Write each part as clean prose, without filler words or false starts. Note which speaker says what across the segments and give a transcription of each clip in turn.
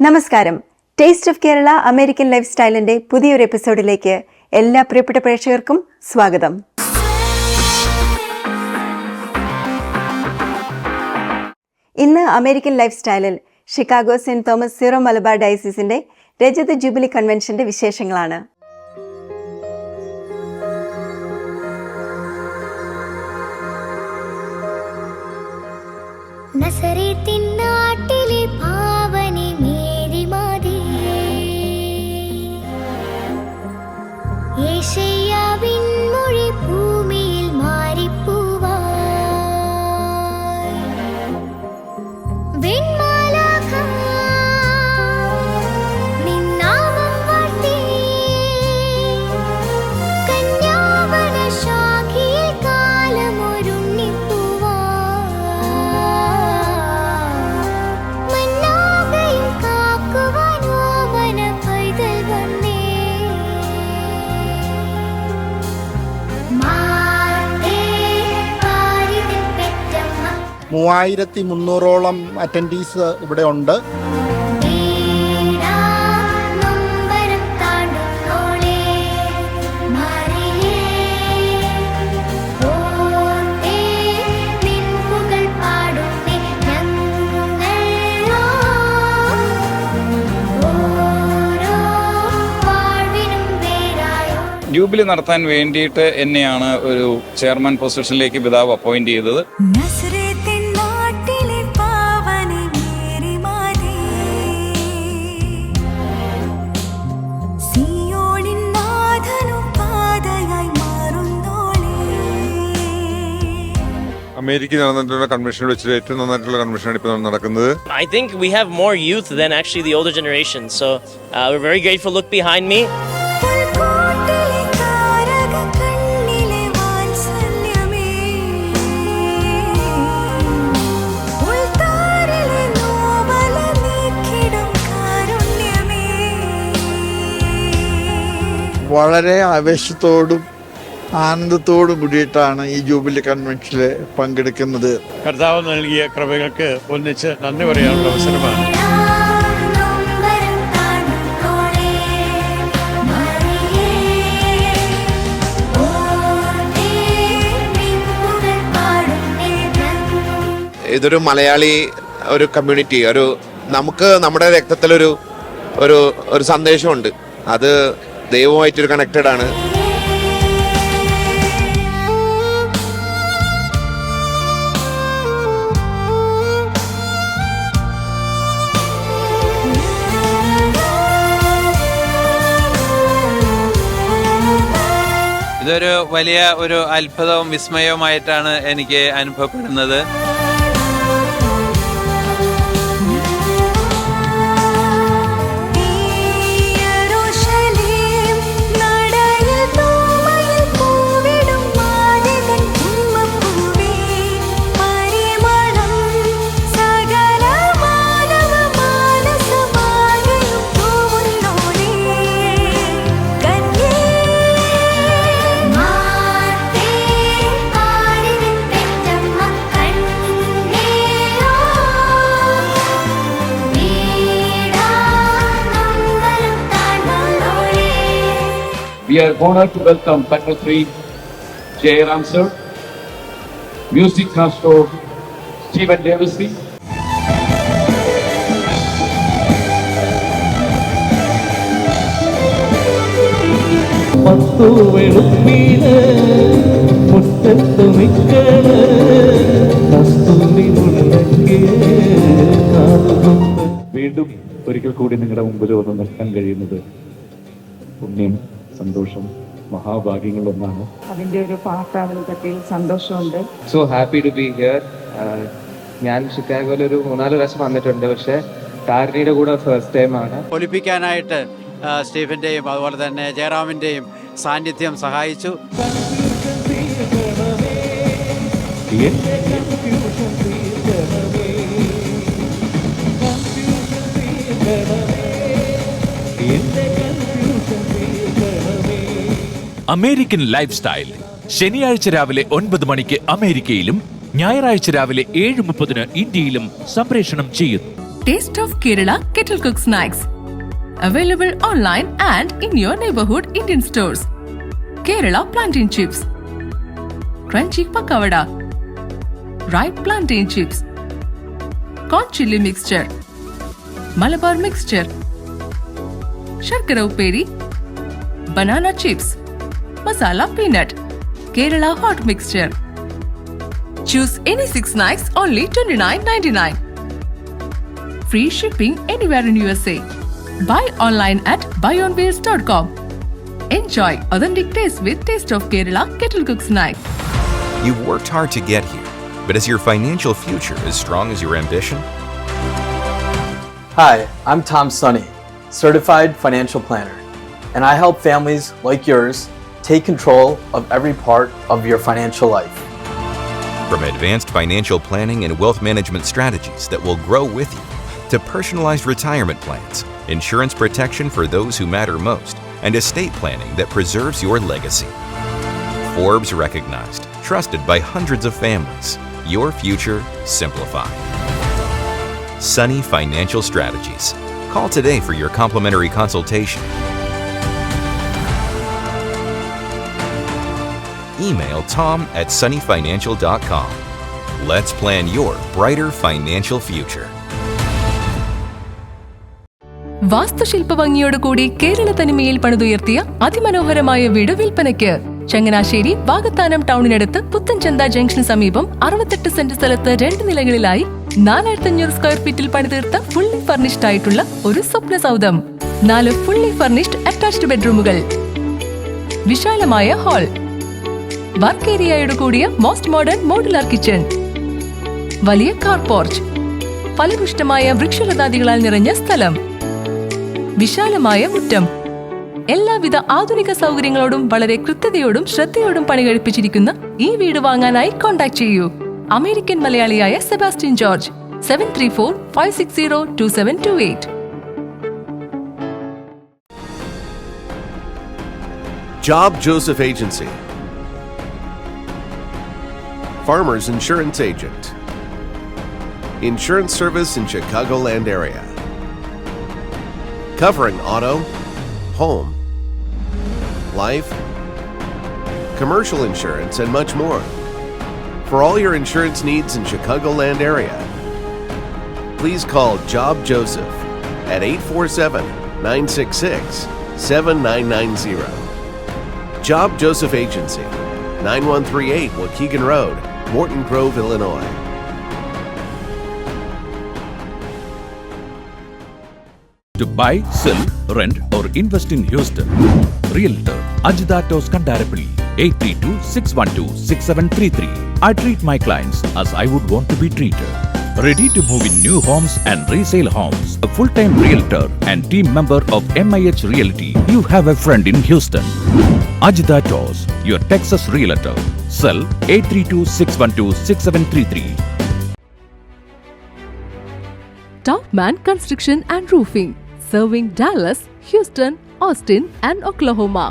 Speaker 1: നമസ്കാരം. Taste of Kerala American life സ്റ്റൈലിന്റെ പുതിയൊരു എപ്പിസോഡിലേക്ക് എല്ലാ പ്രിയപ്പെട്ട പ്രേക്ഷകർക്കും സ്വാഗതം. ഇന്ന് അമേരിക്കൻ ലൈഫ് സ്റ്റൈലിൽ Chicago Saint Thomas Syro Malabar ഡയസിസിന്റെ രജത ജൂബിലി കൺവെൻഷന്റെ വിശേഷങ്ങളാണ്.
Speaker 2: മൂവായിരത്തി അറ്റൻഡീസ് ഇവിടെ ഉണ്ട്.
Speaker 3: ജൂബിലി നടത്താൻ വേണ്ടിയിട്ട് എന്നെയാണ് ഒരു ചെയർമാൻ പൊസിഷനിലേക്ക് പിതാവ് അപ്പോയിന്റ് ചെയ്തത്.
Speaker 4: അമേരിക്കയിൽ നടന്നിട്ടുള്ള കൺവെൻഷൻ വെച്ചിട്ട് ഏറ്റവും നന്നായിട്ടുള്ള കൺവെൻഷനാണ് ഇപ്പോൾ നടക്കുന്നത്.
Speaker 5: I think we have more youth than actually the older generation, so we're very grateful. Look behind me.
Speaker 6: വളരെ ആവേശത്തോടും ആനന്ദത്തോടും കൂടിയിട്ടാണ് ഈ ജൂബിലി കൺവെൻഷനിൽ പങ്കെടുക്കുന്നത്.
Speaker 7: കർത്താവ് നൽകിയ കൃപകൾക്ക് ഒന്നിച്ച് നന്ദി പറയാനുള്ള അവസരമാണ്.
Speaker 8: ഇതൊരു മലയാളി ഒരു കമ്മ്യൂണിറ്റി, നമുക്ക് നമ്മുടെ രക്തത്തിലൊരു ഒരു ഒരു സന്ദേശമുണ്ട്. അത് ദൈവമായിട്ടൊരു കണക്റ്റഡ് ആണ്.
Speaker 9: ഇതൊരു വലിയ ഒരു അത്ഭുതവും വിസ്മയവുമായിട്ടാണ് എനിക്ക് അനുഭവപ്പെടുന്നത്.
Speaker 10: We are honored to welcome Secretary Jairam Sir, Music Master Stephen Davis. വീണ്ടും ഒരിക്കൽ കൂടി നിങ്ങളുടെ മുമ്പിൽ വന്ന് നിൽക്കാൻ കഴിയുന്നത് പുണ്യം, സന്തോഷം, മഹാഭാഗ്യങ്ങളൊന്നാണ്.
Speaker 11: അതിന്റെ ഒരു പാർട്ടാവിനെ പറ്റി സന്തോഷമുണ്ട്.
Speaker 12: So happy to be here. ഞാൻ ഷിക്കാഗോയിൽ ഒരു 3-4 പ്രാവശ്യം വന്നിട്ടുണ്ട്, പക്ഷെ താരണിയുടെ കൂടെ ഫസ്റ്റ് ടൈമാണ്.
Speaker 13: ഒലിപ്പിക്കാനായിട്ട് സ്റ്റീഫന്റെയും അതുപോലെ തന്നെ ജയറാമിന്റെയും സാന്നിധ്യം സഹായിച്ചു.
Speaker 14: അമേരിക്കൻ ലൈഫ് സ്റ്റൈൽ ശനിയാഴ്ച രാവിലെ 9 മണിക്ക് അമേരിക്കയിലും ഞായറാഴ്ച രാവിലെ 7:30 ഇന്ത്യയിലും സംപ്രേഷണം ചെയ്യുന്നു.
Speaker 15: Taste of Kerala Kettle Cook Snacks. Available online and in your neighborhood Indian stores. Kerala Plantain Chips. Crunchy Pakavada. Ripe Plantain Chips. Corn Chili Mixture. Malabar Mixture. Sharkara Uperi. Banana Chips. Masala Peanut. Kerala Hot Mixture. Choose any 6 snacks only $29.99. Free shipping anywhere in USA. Buy online at buyonwheels.com. Enjoy authentic taste with Taste of Kerala Kettle Cook Snack.
Speaker 16: You've worked hard to get here, but is your financial future as strong as your ambition?
Speaker 17: Hi, I'm Tom Sunny, certified financial planner, and I help families like yours take control of every part of your financial life.
Speaker 16: From advanced financial planning and wealth management strategies that will grow with you, to personalized retirement plans, insurance protection for those who matter most, and estate planning that preserves your legacy. Forbes recognized, trusted by hundreds of families. Your future simplified. Sunny Financial Strategies. Call today for your complimentary consultation. Email tom@sunnyfinancial.com. Let's plan your brighter financial future.
Speaker 15: വാസ്തുശില്പ ഭംഗിയോടുകൂടി Kerala തനിമയിൽ പണിതുയർത്തിയ അതിമനോഹരമായ വീട് വിൽപ്പനയ്ക്ക്. Changanassery Vakathanam ടൗണിനടുത്ത് Puthenchantha junction സമീപം 68 saint സ്ഥലത്ത് 2 നിലകളിലായി 4500 square ഫീറ്റിൽ പണിതീർത്ത fully furnished ആയിട്ടുള്ള ഒരു സ്വപ്ന സൗധം. 4 fully furnished attached ബെഡ്റൂമുകൾ, വിശാലമായ hall, work ഏരിയയോട് കൂടിയ മോസ്റ്റ് മോഡേൺ മോഡുലാർ കിച്ചൺ, വലിയ കാർ പോർച്ച്, ഫലപുഷ്ടമായ വൃക്ഷലതാദികളാൽ നിറഞ്ഞ സ്ഥലം, വിശാലമായ മുറ്റം. എല്ലാവിധ ആധുനിക സൗകര്യങ്ങളോടും വളരെ കൃത്യതയോടും ശ്രദ്ധയോടും പണികഴിപ്പിച്ചിരിക്കുന്ന ഈ വീട് വാങ്ങാനായി കോൺടാക്ട് ചെയ്യൂ. അമേരിക്കൻ മലയാളിയായ Sebastian George. 7345602728.
Speaker 18: Job Joseph Agency. Farmers Insurance Agent. Insurance service in Chicagoland area. Covering auto, home, life, commercial insurance, and much more. For all your insurance needs in Chicagoland area, please call Job Joseph at 847-966-7990. Job Joseph Agency, 9138 Waukegan Road, Morton Grove, Illinois.
Speaker 14: To buy, sell, rent, or invest in Houston. Realtor Ajitha Toss Kandarapalli, 832-612-6733. I treat my clients as I would want to be treated. Ready to move in new homes and resale homes. A full-time realtor and team member of MIH Realty. You have a friend in Houston. Ajitha Toss, your Texas realtor. Cell 832-612-6733. Topman Construction and Roofing. Serving Dallas, Houston, Austin, and Oklahoma.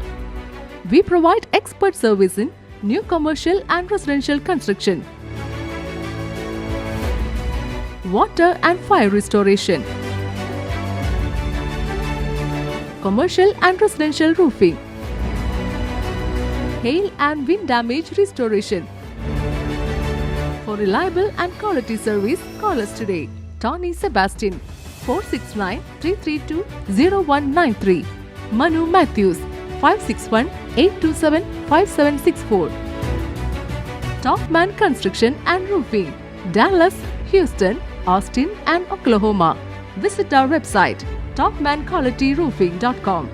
Speaker 14: We provide expert service in new commercial and residential construction, water and fire restoration, commercial and residential roofing, hail and wind damage restoration. For reliable and quality service, call us today. Tony Sebastian, 469-332-0193. Manu Matthews, 561-827-5764. Topman Construction and Roofing, Dallas, Houston, Austin, and Oklahoma. Visit our website, topmanqualityroofing.com.